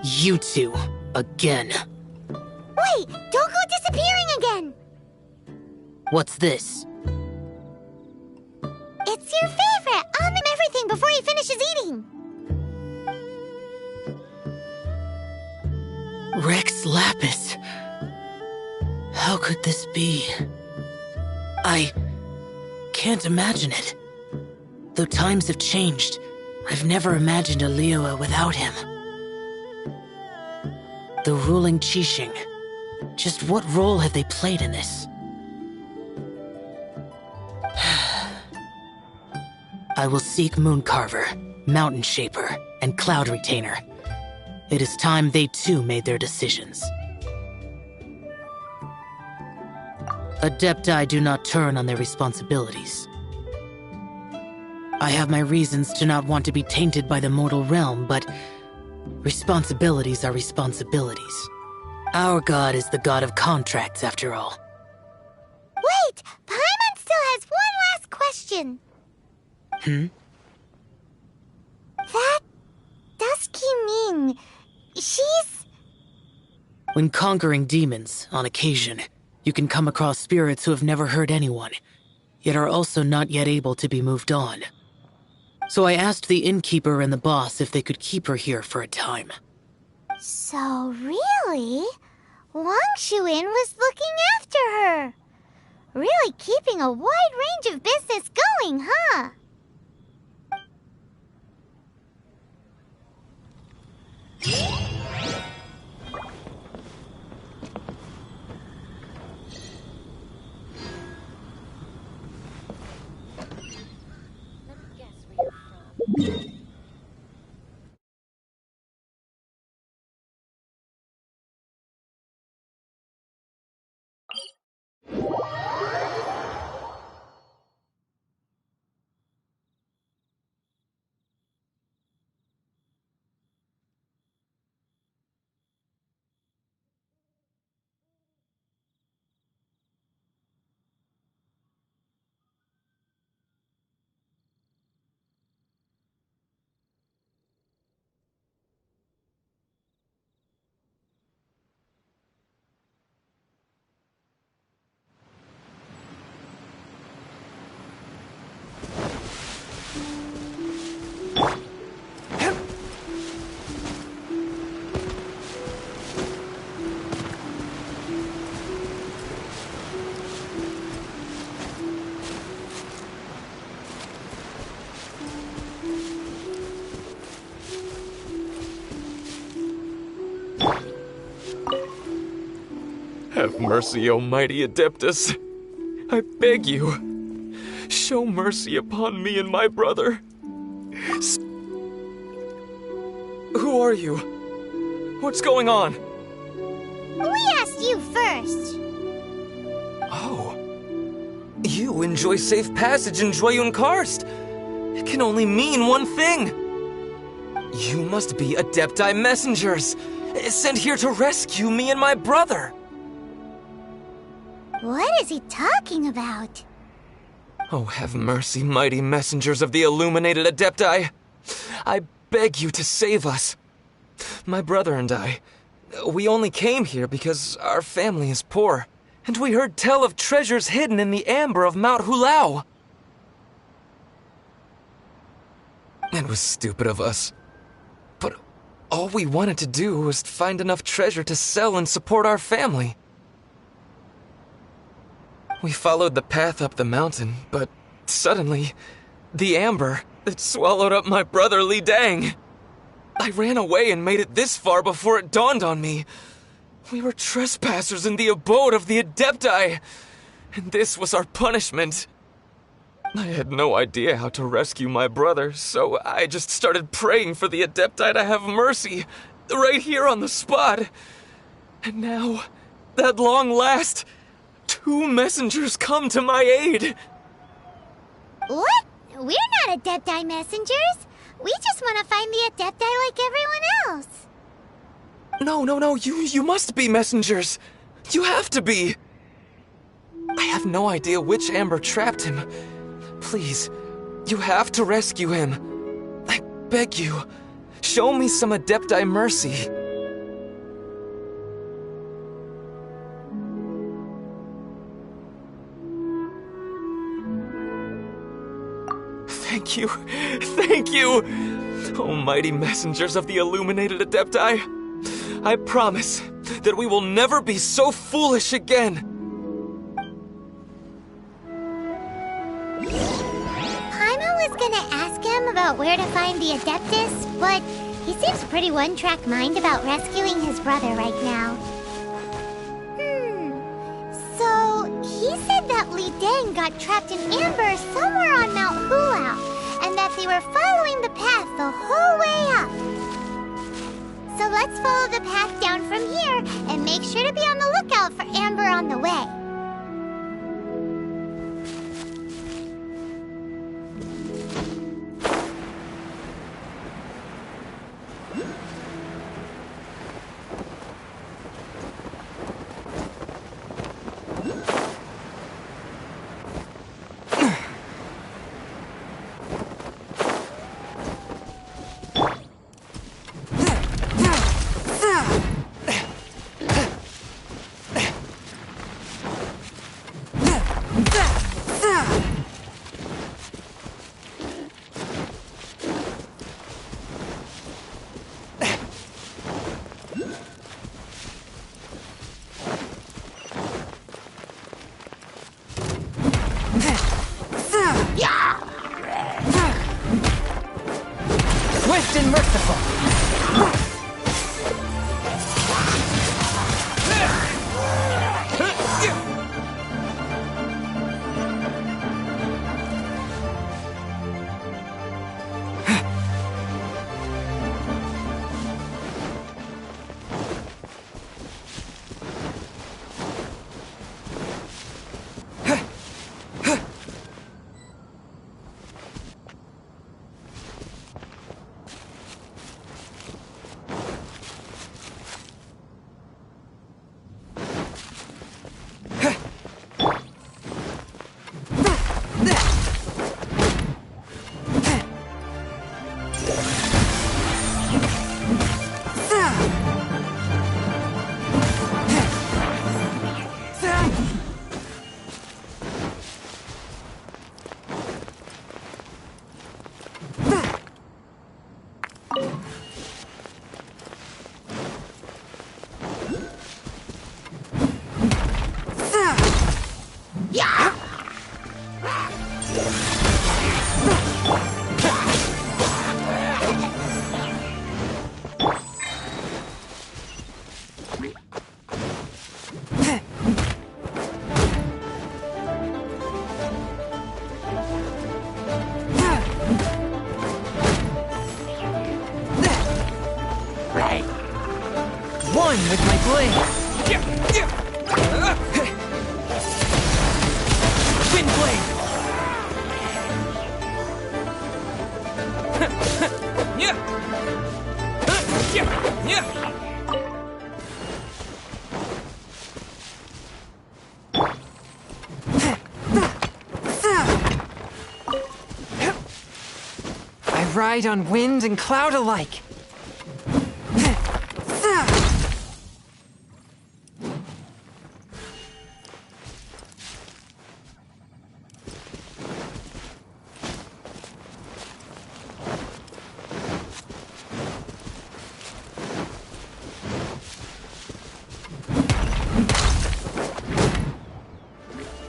You two, again. Wait, don't go disappearing again! What's this? It's your favorite! I'll name everything before he finishes eating! Rex Lapis. How could this be? I can't imagine it. Though times have changed, I've never imagined a Liyue without him. The ruling Qixing. Just what role have they played in this? I will seek Mooncarver, Mountain Shaper, and Cloud Retainer. It is time they too made their decisions. Adepti do not turn on their responsibilities. I have my reasons to not want to be tainted by the mortal realm, but responsibilities are responsibilities. Our god is the god of contracts, after all. Wait! Paimon still has one last question! That Dusky Ming, she's... When conquering demons, on occasion, you can come across spirits who have never hurt anyone, yet are also not yet able to be moved on. So I asked the innkeeper and the boss if they could keep her here for a time. So really? Wang Shuin was looking after her. Really keeping a wide range of business going, huh? Have mercy, O mighty Adeptus. I beg you, show mercy upon me and my brother. Who are you? What's going on? We asked you first. Oh. You enjoy safe passage in Joyun Karst. It can only mean one thing. You must be Adepti messengers, sent here to rescue me and my brother. What is he talking about? Oh, have mercy, mighty messengers of the illuminated Adepti. I beg you to save us. My brother and I, we only came here because our family is poor, and we heard tell of treasures hidden in the amber of Mount Hulao. It was stupid of us. But all we wanted to do was find enough treasure to sell and support our family. We followed the path up the mountain, but suddenly, the amber, it swallowed up my brother Li Dang. I ran away and made it this far before it dawned on me. We were trespassers in the abode of the Adepti, and this was our punishment. I had no idea how to rescue my brother, so I just started praying for the Adepti to have mercy, right here on the spot. And now, at long last, 2 messengers come to my aid. What? We're not Adepti messengers. We just want to find the Adepti like everyone else. No, you must be messengers. You have to be. I have no idea which amber trapped him. Please, you have to rescue him. I beg you, show me some Adepti mercy. Thank you. Thank you. Almighty messengers of the illuminated Adepti. I promise that we will never be so foolish again. Paimon was gonna ask him about where to find the Adeptus, but he seems pretty one-track mind about rescuing his brother right now. So, he said that Li Dang got trapped in amber somewhere on Mount Hulao, and that they were following the path the whole way up. So let's follow the path down from here, and make sure to be on the lookout for amber on the way. Swift and merciful. One with my blade. Twin blade. I ride on wind and cloud alike.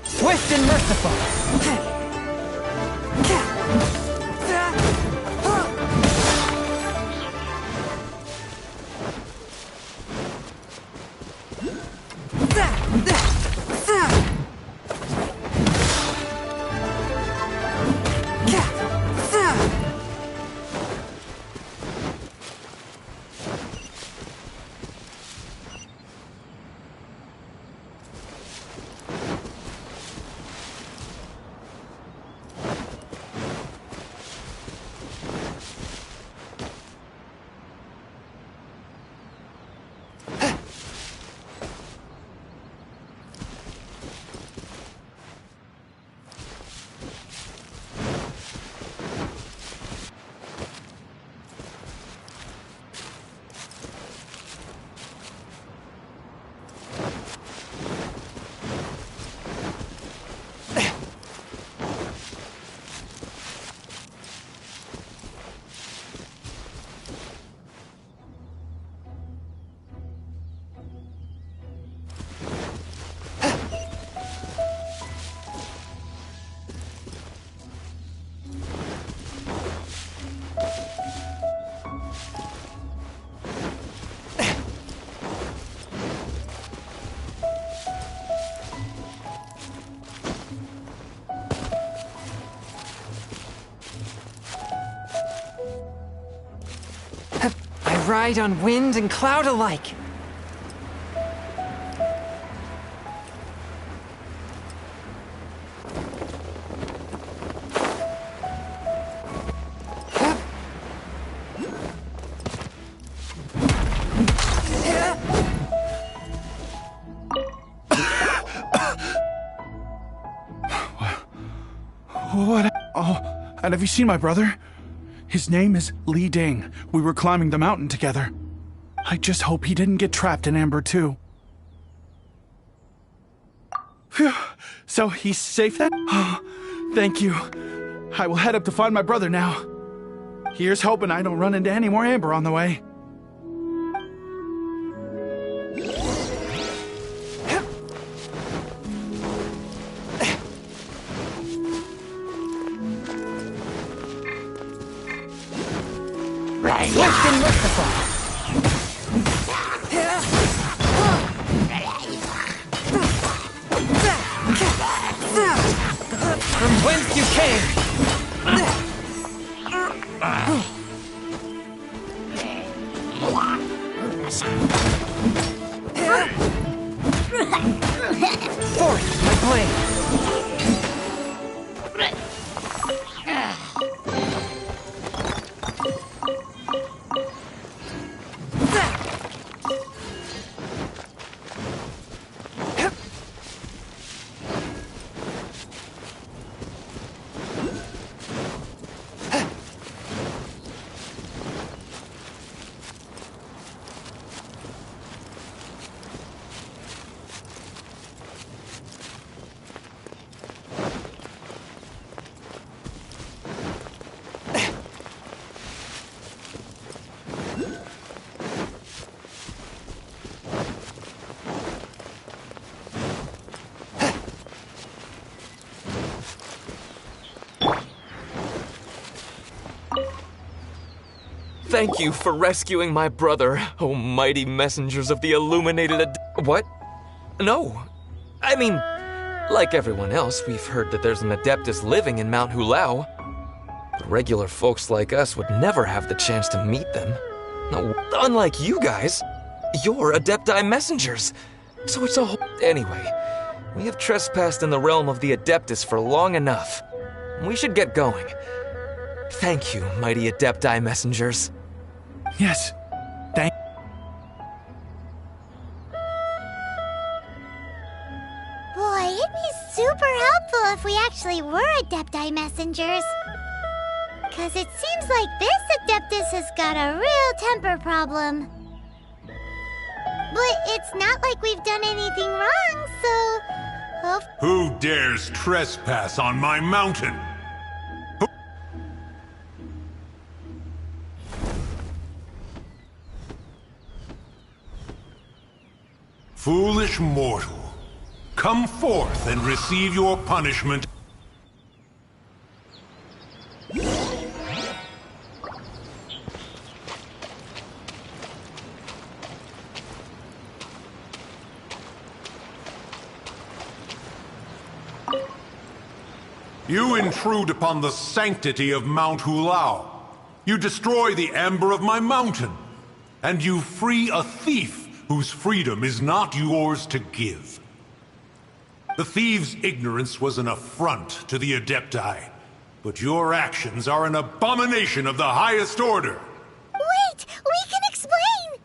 Swift and merciful. ride on wind and cloud alike. What? Oh, and have you seen my brother? His name is Li Ding. We were climbing the mountain together. I just hope he didn't get trapped in Amber too. Phew. So he's safe then? Oh, thank you. I will head up to find my brother now. Here's hoping I don't run into any more Amber on the way. Swift and merciful. From whence you came. Forth, my blade. Thank you for rescuing my brother, oh mighty messengers of the illuminated What? No. I mean, like everyone else, we've heard that there's an Adeptus living in Mount Hulao. But regular folks like us would never have the chance to meet them. No, unlike you guys, you're Adepti messengers. So it's a whole... Anyway, we have trespassed in the realm of the Adeptus for long enough. We should get going. Thank you, mighty Adepti messengers. Yes. Thank... Boy, it'd be super helpful if we actually were Adepti messengers. Cause it seems like this Adeptus has got a real temper problem. But it's not like we've done anything wrong, so... Who dares trespass on my mountain? Foolish mortal, come forth and receive your punishment. You intrude upon the sanctity of Mount Hulao. You destroy the amber of my mountain. And you free a thief whose freedom is not yours to give. The thief's ignorance was an affront to the Adepti, but your actions are an abomination of the highest order. Wait! We can explain!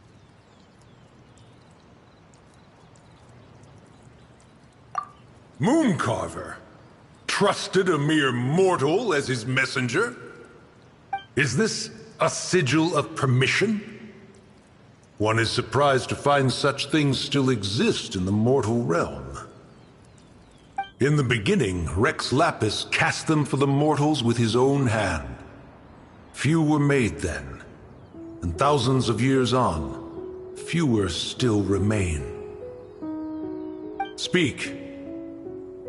Mooncarver trusted a mere mortal as his messenger? Is this a sigil of permission? One is surprised to find such things still exist in the mortal realm. In the beginning, Rex Lapis cast them for the mortals with his own hand. Few were made then, and thousands of years on, fewer still remain. Speak.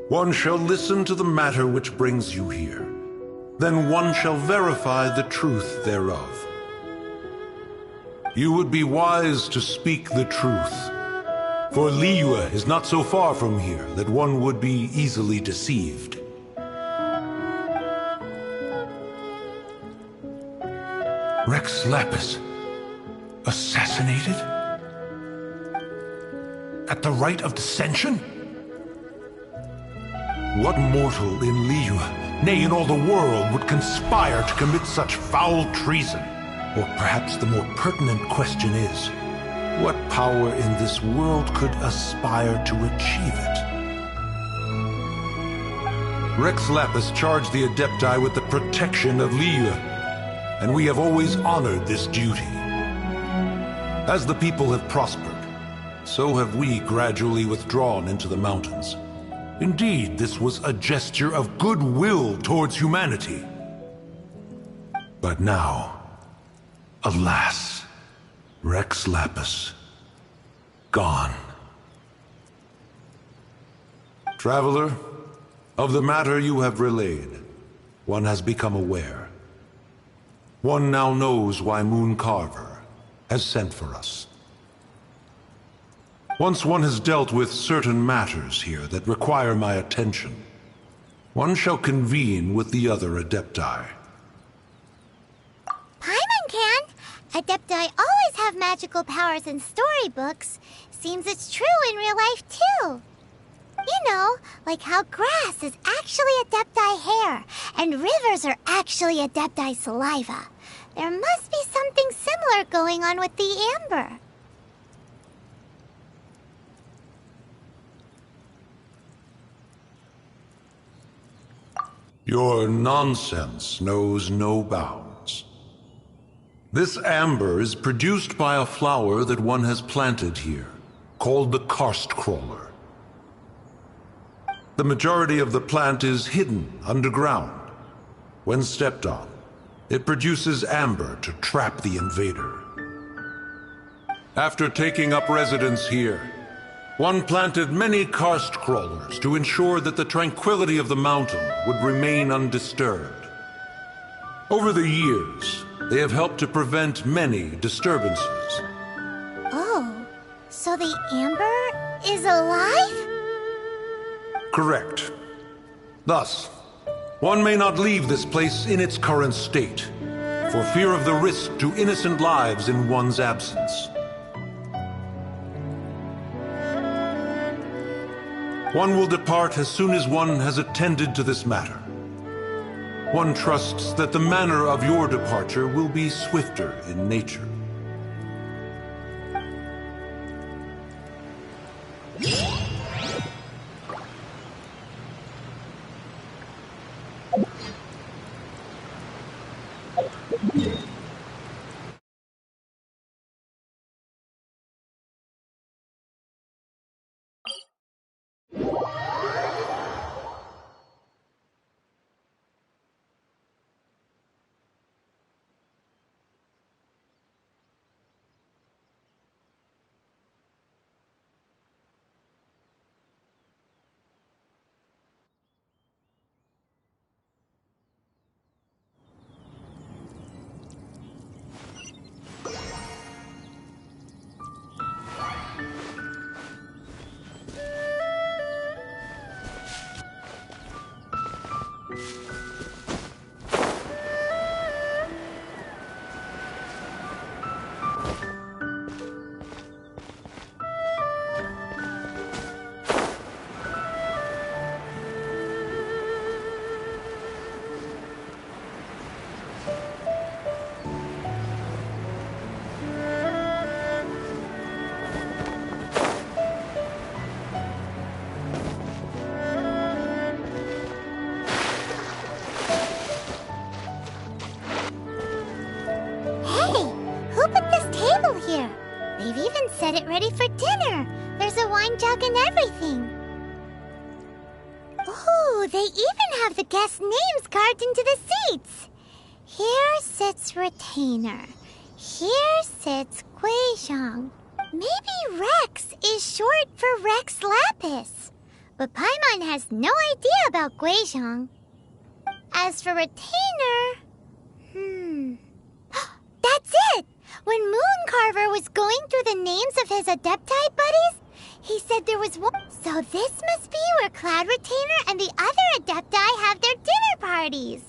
One shall listen to the matter which brings you here. Then one shall verify the truth thereof. You would be wise to speak the truth, for Liyue is not so far from here that one would be easily deceived. Rex Lapis, Assassinated? At the rite of dissension? What mortal in Liyue, nay, in all the world, would conspire to commit such foul treason? Or perhaps the more pertinent question is, what power in this world could aspire to achieve it? Rex Lapis charged the Adepti with the protection of Liyue, and we have always honored this duty. As the people have prospered, so have we gradually withdrawn into the mountains. Indeed, this was a gesture of goodwill towards humanity. But now, alas, Rex Lapis, gone. Traveler, of the matter you have relayed, one has become aware. One now knows why Moon Carver has sent for us. Once one has dealt with certain matters here that require my attention, one shall convene with the other Adepti. Paimon can! Adepti always have magical powers in storybooks. Seems it's true in real life, too. You know, like how grass is actually Adepti hair, and rivers are actually Adepti saliva. There must be something similar going on with the amber. Your nonsense knows no bounds. This amber is produced by a flower that one has planted here, called the karst crawler. The majority of the plant is hidden underground. When stepped on, it produces amber to trap the invader. After taking up residence here, one planted many karst crawlers to ensure that the tranquility of the mountain would remain undisturbed. Over the years, they have helped to prevent many disturbances. Oh, so the amber is alive? Correct. Thus, one may not leave this place in its current state, for fear of the risk to innocent lives in one's absence. One will depart as soon as one has attended to this matter. One trusts that the manner of your departure will be swifter in nature. They've even set it ready for dinner. There's a wine jug and everything. Ooh, they even have the guests' names carved into the seats. Here sits Retainer. Here sits Guizhong. Maybe Rex is short for Rex Lapis. But Paimon has no idea about Guizhong. As for Retainer... That's it! When Mooncarver was going through the names of his Adepti buddies, he said there was one. So this must be where Cloud Retainer and the other Adepti have their dinner parties.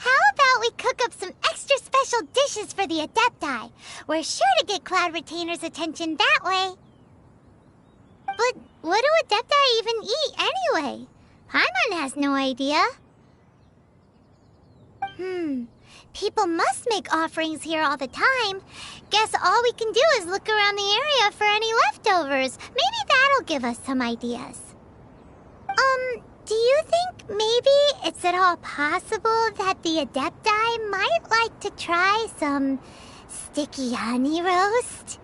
How about we cook up some extra special dishes for the Adepti? We're sure to get Cloud Retainer's attention that way. But what do Adepti even eat anyway? Paimon has no idea. People must make offerings here all the time. Guess all we can do is look around the area for any leftovers. Maybe that'll give us some ideas. Do you think maybe it's at all possible that the Adepti might like to try some sticky honey roast?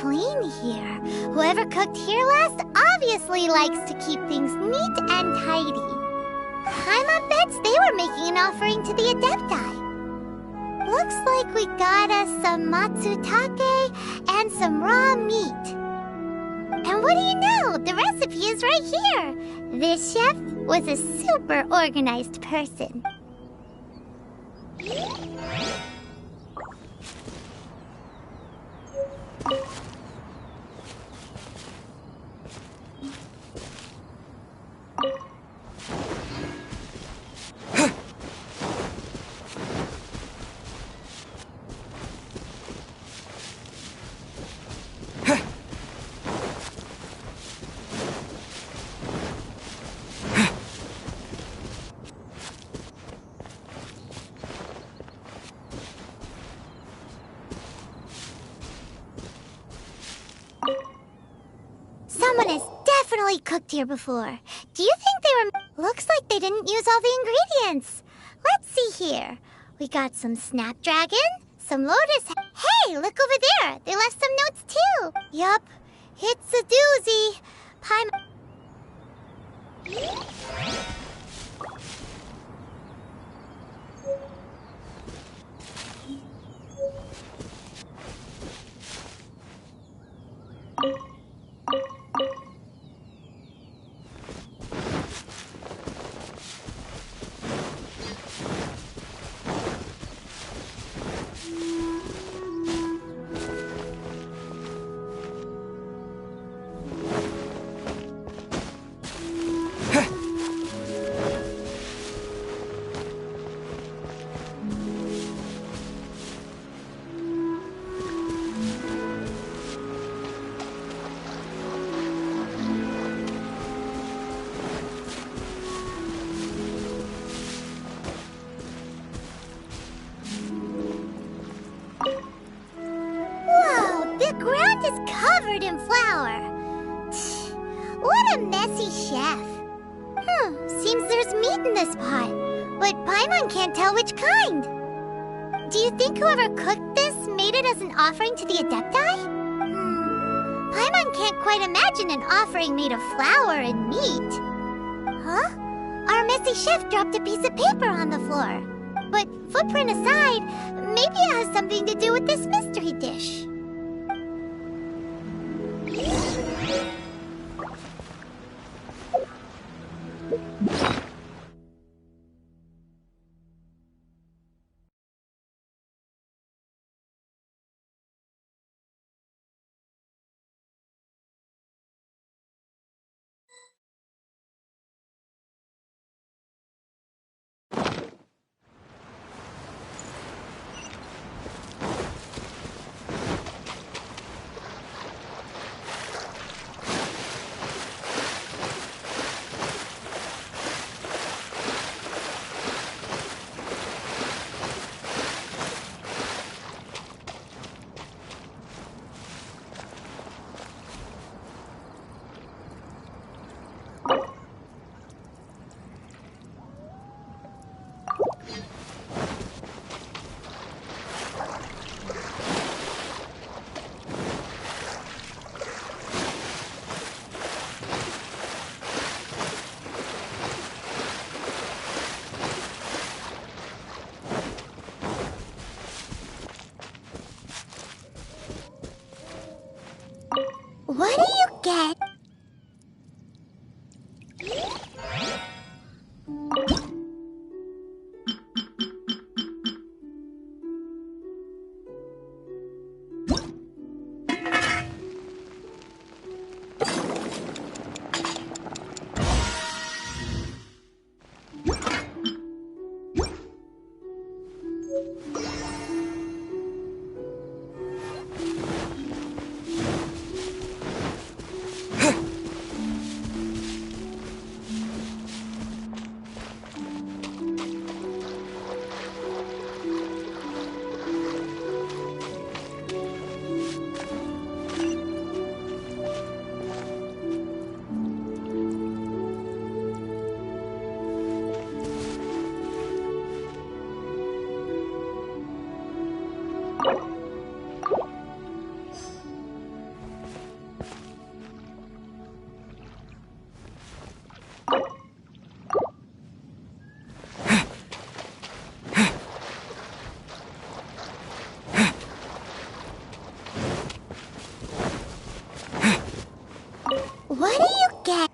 Clean here. Whoever cooked here last obviously likes to keep things neat and tidy. Paimon bets they were making an offering to the Adepti. Looks like we got us some matsutake and some raw meat. And what do you know? The recipe is right here. This chef was a super organized person. Someone has definitely cooked here before. Do you think they were... Looks like they didn't use all the ingredients. Let's see here. We got some snapdragon, some lotus... Hey, look over there. They left some notes too. Yup, it's a doozy. Paimon... covered in flour. What a messy chef. Seems there's meat in this pot, but Paimon can't tell which kind. Do you think whoever cooked this made it as an offering to the Adepti? Paimon can't quite imagine an offering made of flour and meat. Huh? Our messy chef dropped a piece of paper on the floor. But footprint aside, maybe it has something to do with this mystery dish. What do you get?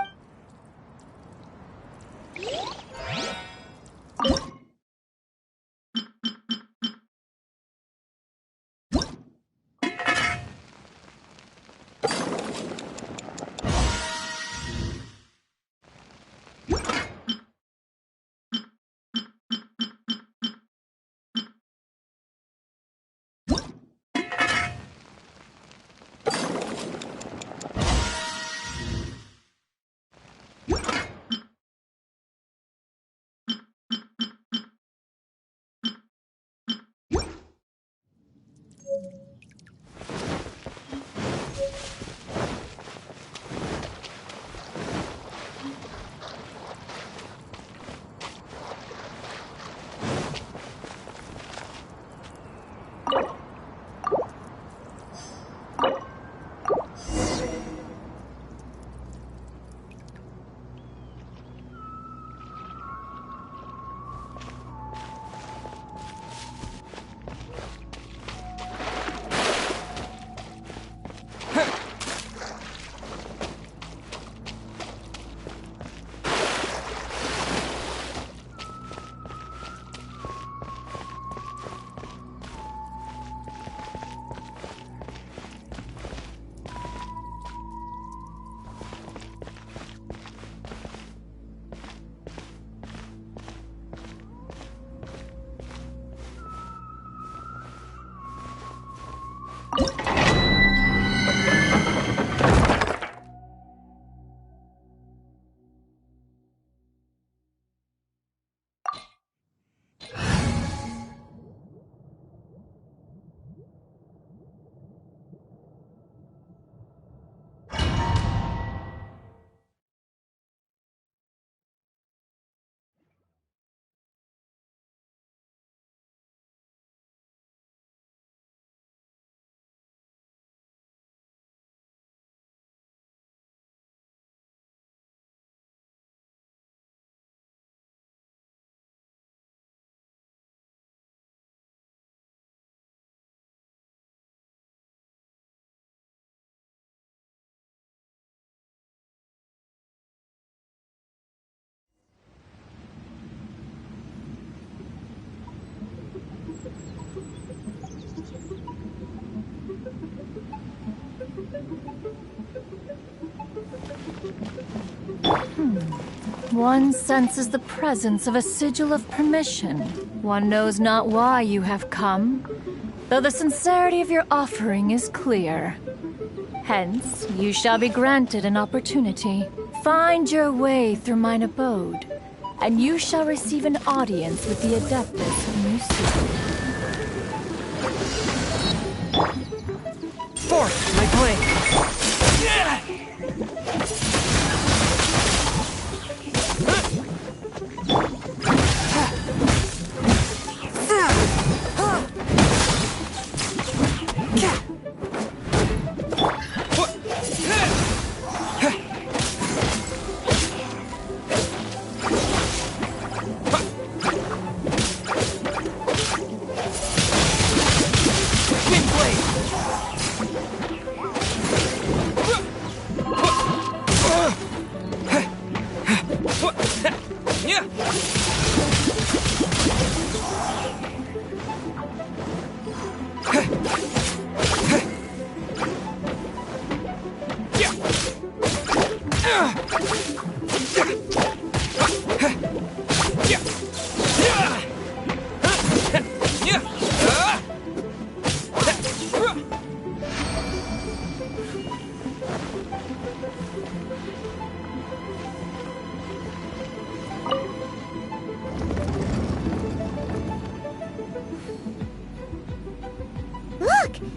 One senses the presence of a sigil of permission. One knows not why you have come, though the sincerity of your offering is clear. Hence, you shall be granted an opportunity. Find your way through mine abode, and you shall receive an audience with the Adeptus mystique. Forth, my blade!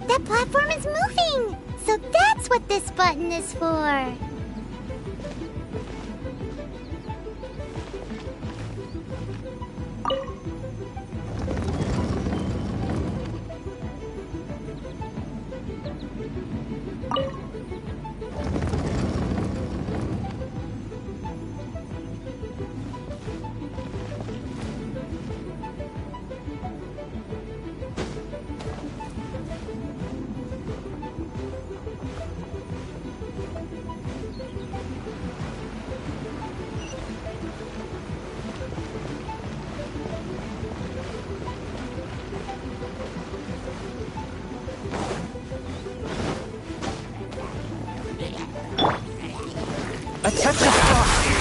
That platform is moving! So that's what this button is for! A touch of frost.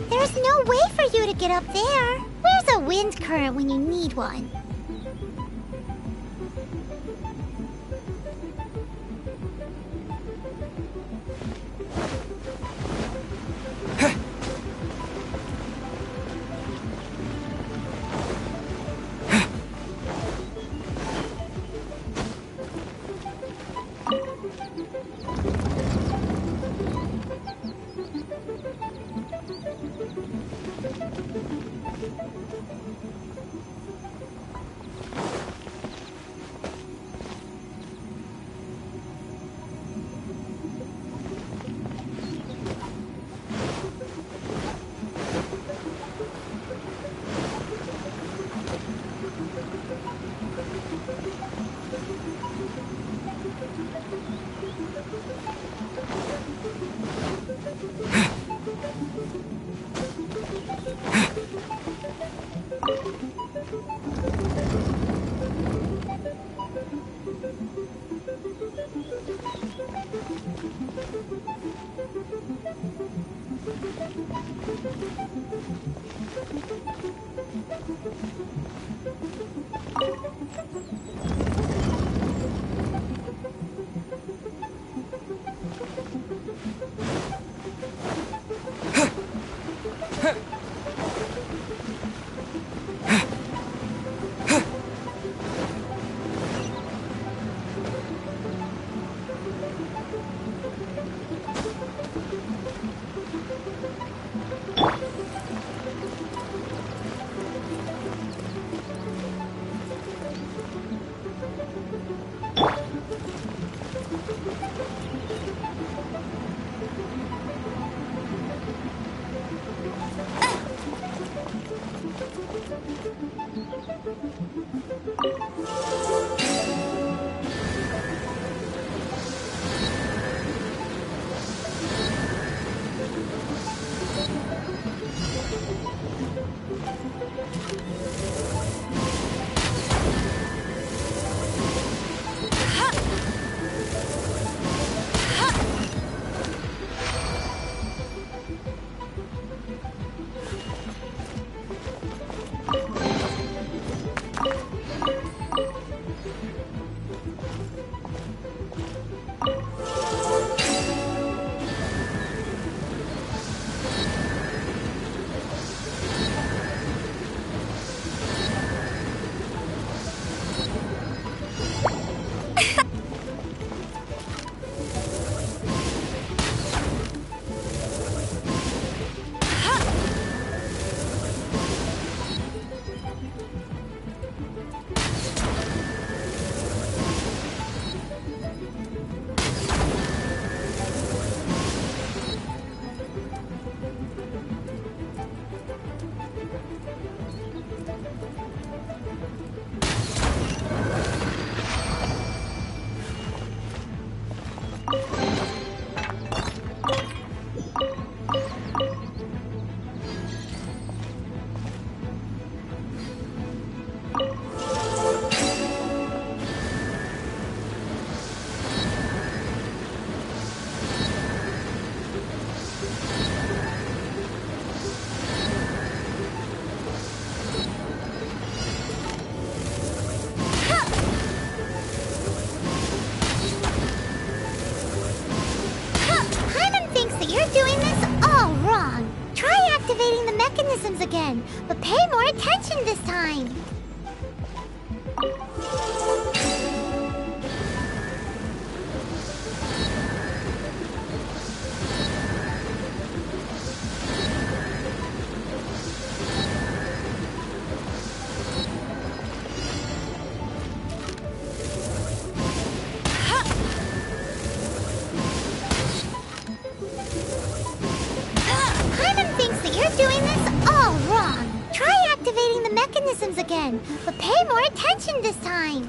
There's no way for you to get up there. Where's a wind current when you need one? mechanisms again, but pay more attention this time. Again, but pay more attention this time.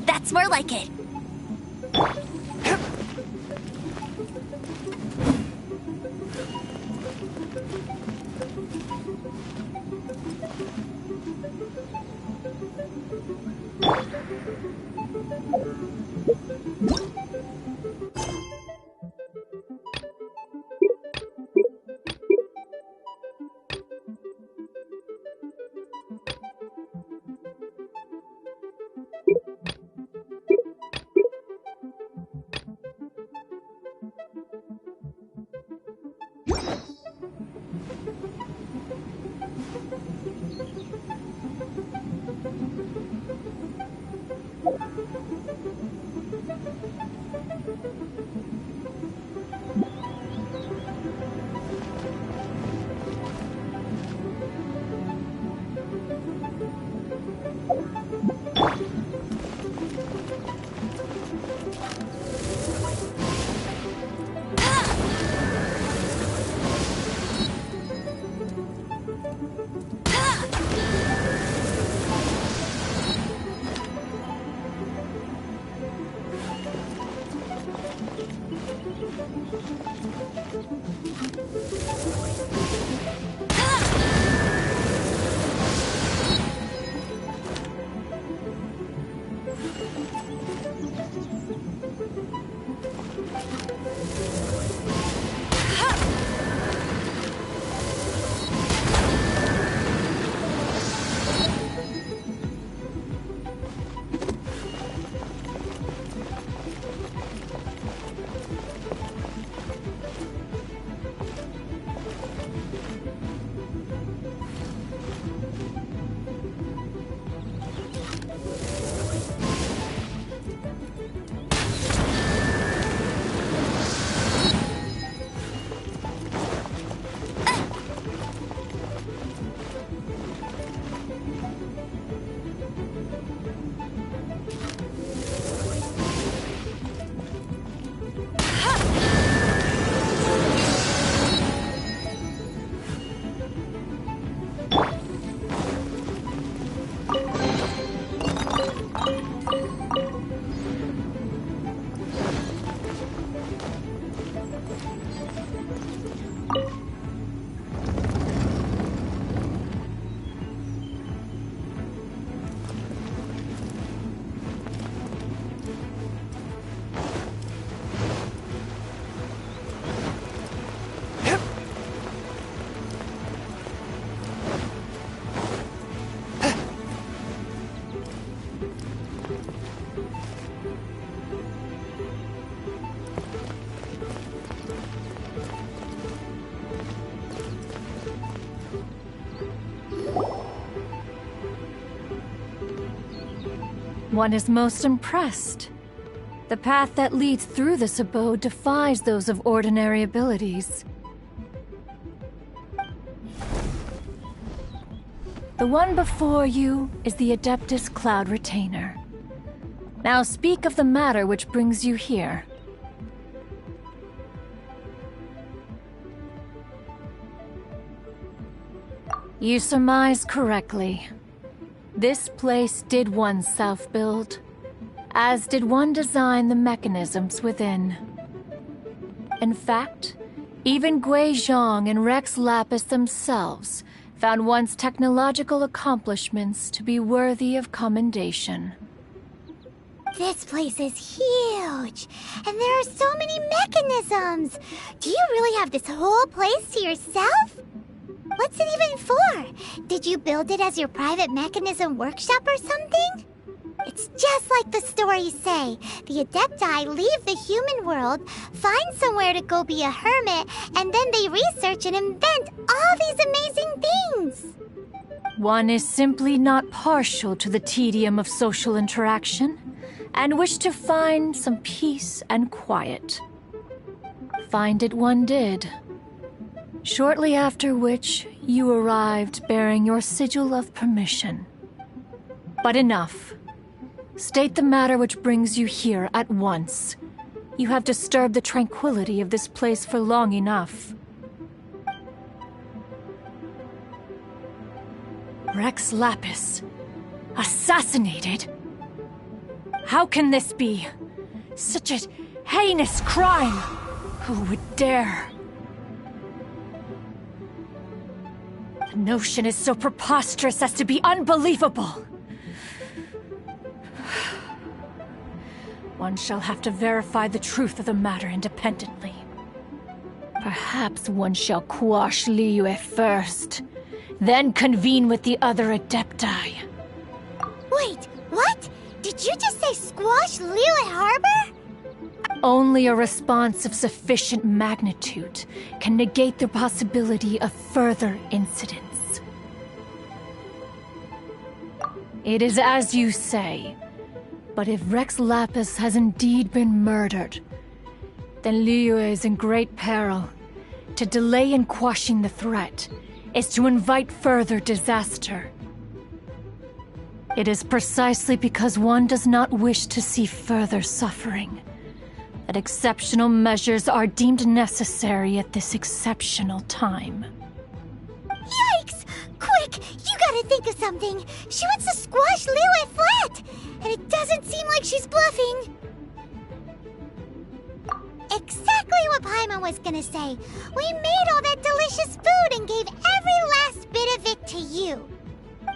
That's more like it. One is most impressed. The path that leads through this abode defies those of ordinary abilities. The one before you is the Adeptus Cloud Retainer. Now speak of the matter which brings you here. You surmise correctly. This place did one self-build, as did one design the mechanisms within. In fact, even Gui Zhang and Rex Lapis themselves found one's technological accomplishments to be worthy of commendation. This place is huge, and there are so many mechanisms. Do you really have this whole place to yourself? What's it even for? Did you build it as your private mechanism workshop or something? It's just like the stories say. The Adepti leave the human world, find somewhere to go be a hermit, and then they research and invent all these amazing things. One is simply not partial to the tedium of social interaction, and wished to find some peace and quiet. Find it one did. Shortly after which, you arrived bearing your sigil of permission. But enough. State the matter which brings you here at once. You have disturbed the tranquility of this place for long enough. Rex Lapis. Assassinated? How can this be? Such a heinous crime! Who would dare? The notion is so preposterous as to be unbelievable. One shall have to verify the truth of the matter independently. Perhaps one shall quash Liyue first, then convene with the other Adepti. Wait, what? Did you just say squash Liyue Harbor? Only a response of sufficient magnitude can negate the possibility of further incidents. It is as you say. But if Rex Lapis has indeed been murdered, then Liyue is in great peril. To delay in quashing the threat is to invite further disaster. It is precisely because one does not wish to see further suffering that exceptional measures are deemed necessary at this exceptional time. Yikes! Quick, you gotta think of something. She wants to squash Liyue flat, and it doesn't seem like she's bluffing. Exactly what Paimon was gonna say. We made all that delicious food and gave every last bit of it to you.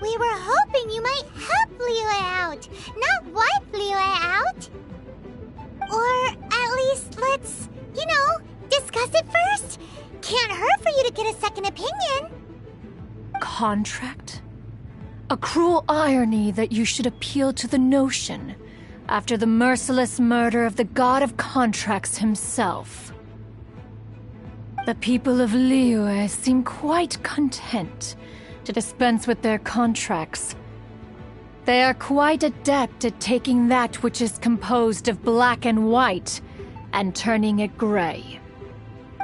We were hoping you might help Liyue out, not wipe Liyue out. Or at least let's, discuss it first. Can't hurt for you to get a second opinion. Contract? A cruel irony that you should appeal to the notion after the merciless murder of the god of contracts himself. The people of Liyue seem quite content to dispense with their contracts. They are quite adept at taking that which is composed of black and white and turning it gray.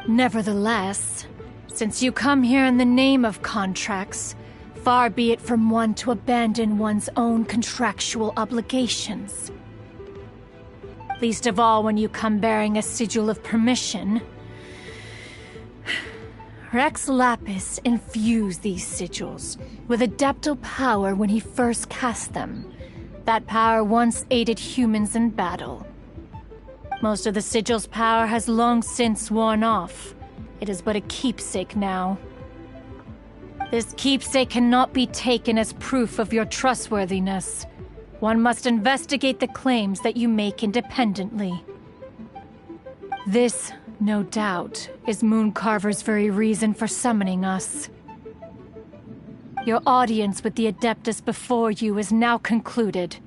Nevertheless, since you come here in the name of contracts, far be it from one to abandon one's own contractual obligations. Least of all when you come bearing a sigil of permission. Rex Lapis infused these sigils with adeptal power when he first cast them. That power once aided humans in battle. Most of the sigil's power has long since worn off. It is but a keepsake now. This keepsake cannot be taken as proof of your trustworthiness. One must investigate the claims that you make independently. This, no doubt, is Mooncarver's very reason for summoning us. Your audience with the Adeptus before you is now concluded.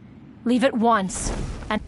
Leave at once, and...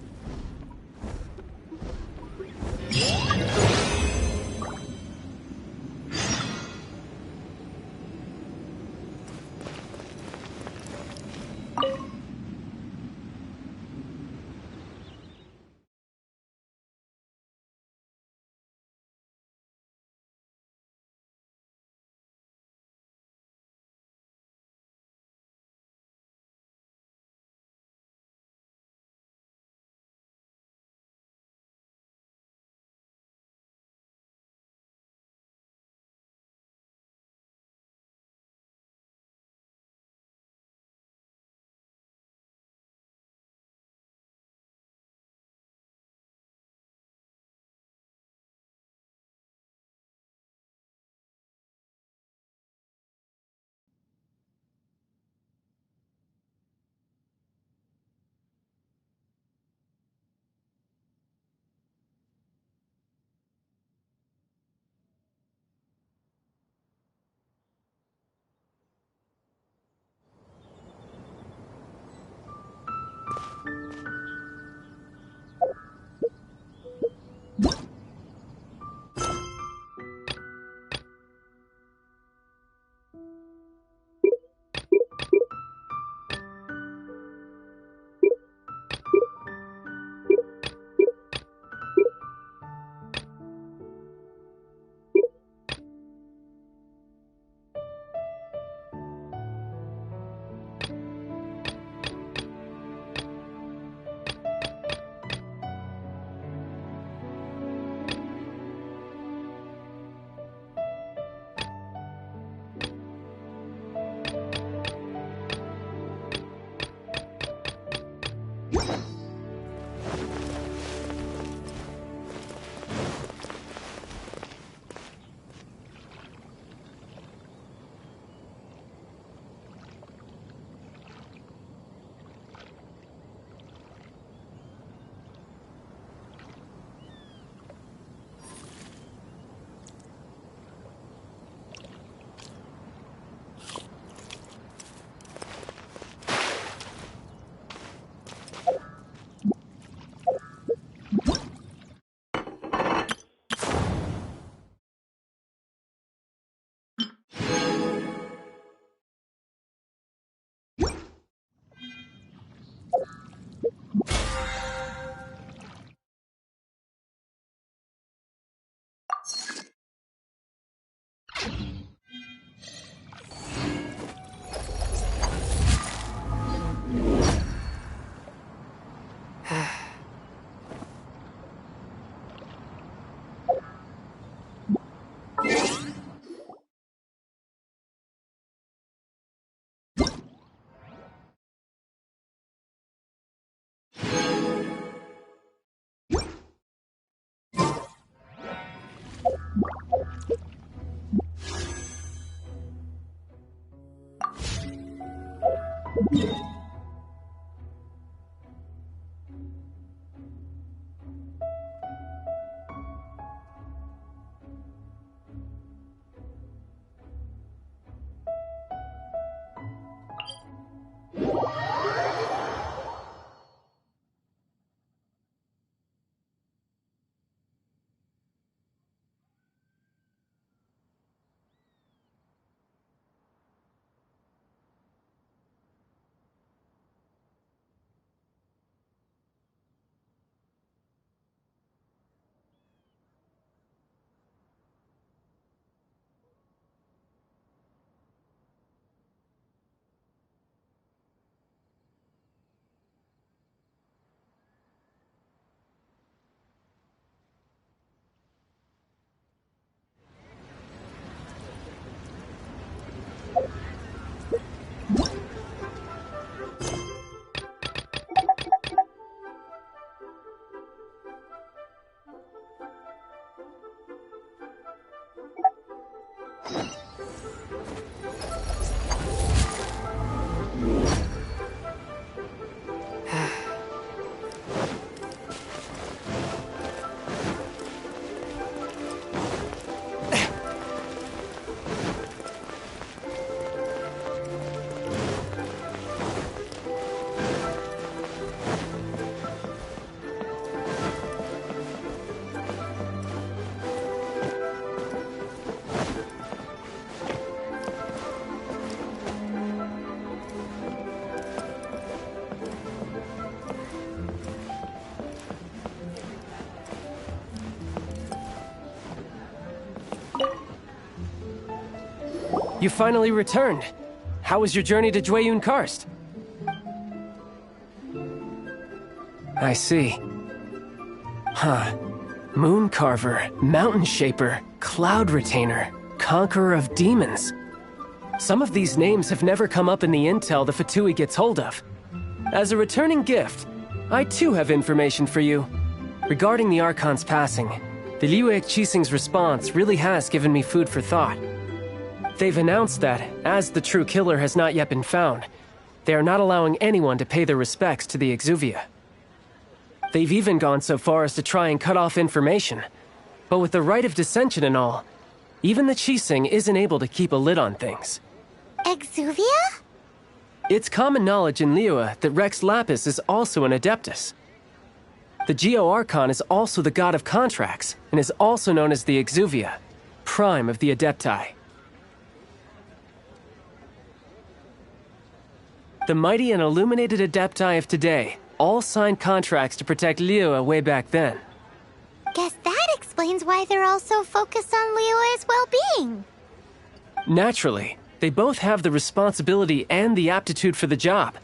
You finally returned. How was your journey to Jueyun Karst? I see. Huh. Moon Carver, Mountain Shaper, Cloud Retainer, Conqueror of Demons. Some of these names have never come up in the intel the Fatui gets hold of. As a returning gift, I too have information for you. Regarding the Archon's passing, the Liyue Qixing's response really has given me food for thought. They've announced that, as the true killer has not yet been found, they are not allowing anyone to pay their respects to the Exuvia. They've even gone so far as to try and cut off information. But with the right of dissension and all, even the Qixing isn't able to keep a lid on things. Exuvia? It's common knowledge in Liyue that Rex Lapis is also an Adeptus. The Geo-Archon is also the god of contracts, and is also known as the Exuvia, prime of the Adepti. The mighty and illuminated Adepti of today all signed contracts to protect Liyue way back then. Guess that explains why they're all so focused on Liyue's well-being. Naturally, they both have the responsibility and the aptitude for the job.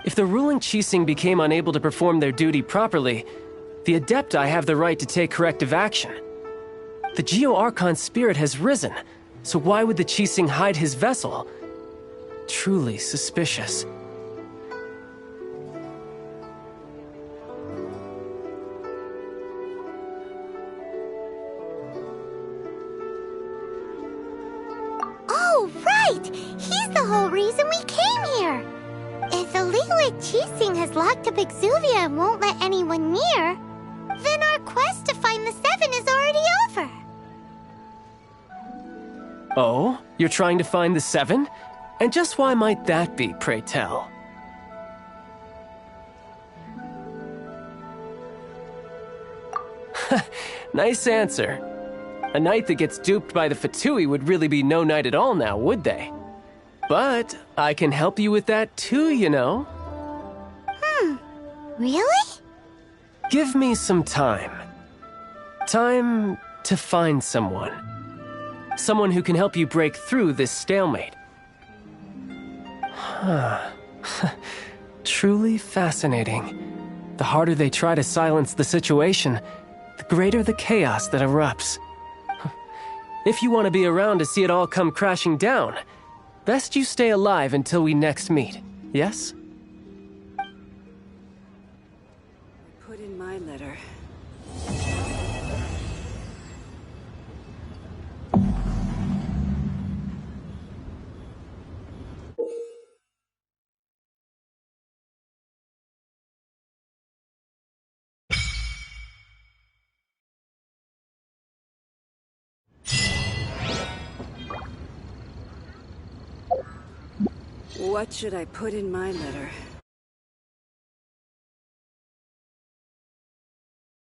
If the ruling Qixing became unable to perform their duty properly, the Adepti have the right to take corrective action. The Geo-Archon's spirit has risen, so why would the Qixing hide his vessel? Truly suspicious. Oh, right! He's the whole reason we came here! If the Liyue Qixing has locked up Exuvia and won't let anyone near, then our quest to find the Seven is already over. Oh? You're trying to find the Seven? And just why might that be, pray tell? Nice answer. A knight that gets duped by the Fatui would really be no knight at all now, would they? But I can help you with that too, you know. Really? Give me some time. Time to find someone. Someone who can help you break through this stalemate. Truly fascinating. The harder they try to silence the situation, the greater the chaos that erupts. If you want to be around to see it all come crashing down, best you stay alive until we next meet, yes? Put in my letter. What should I put in my letter?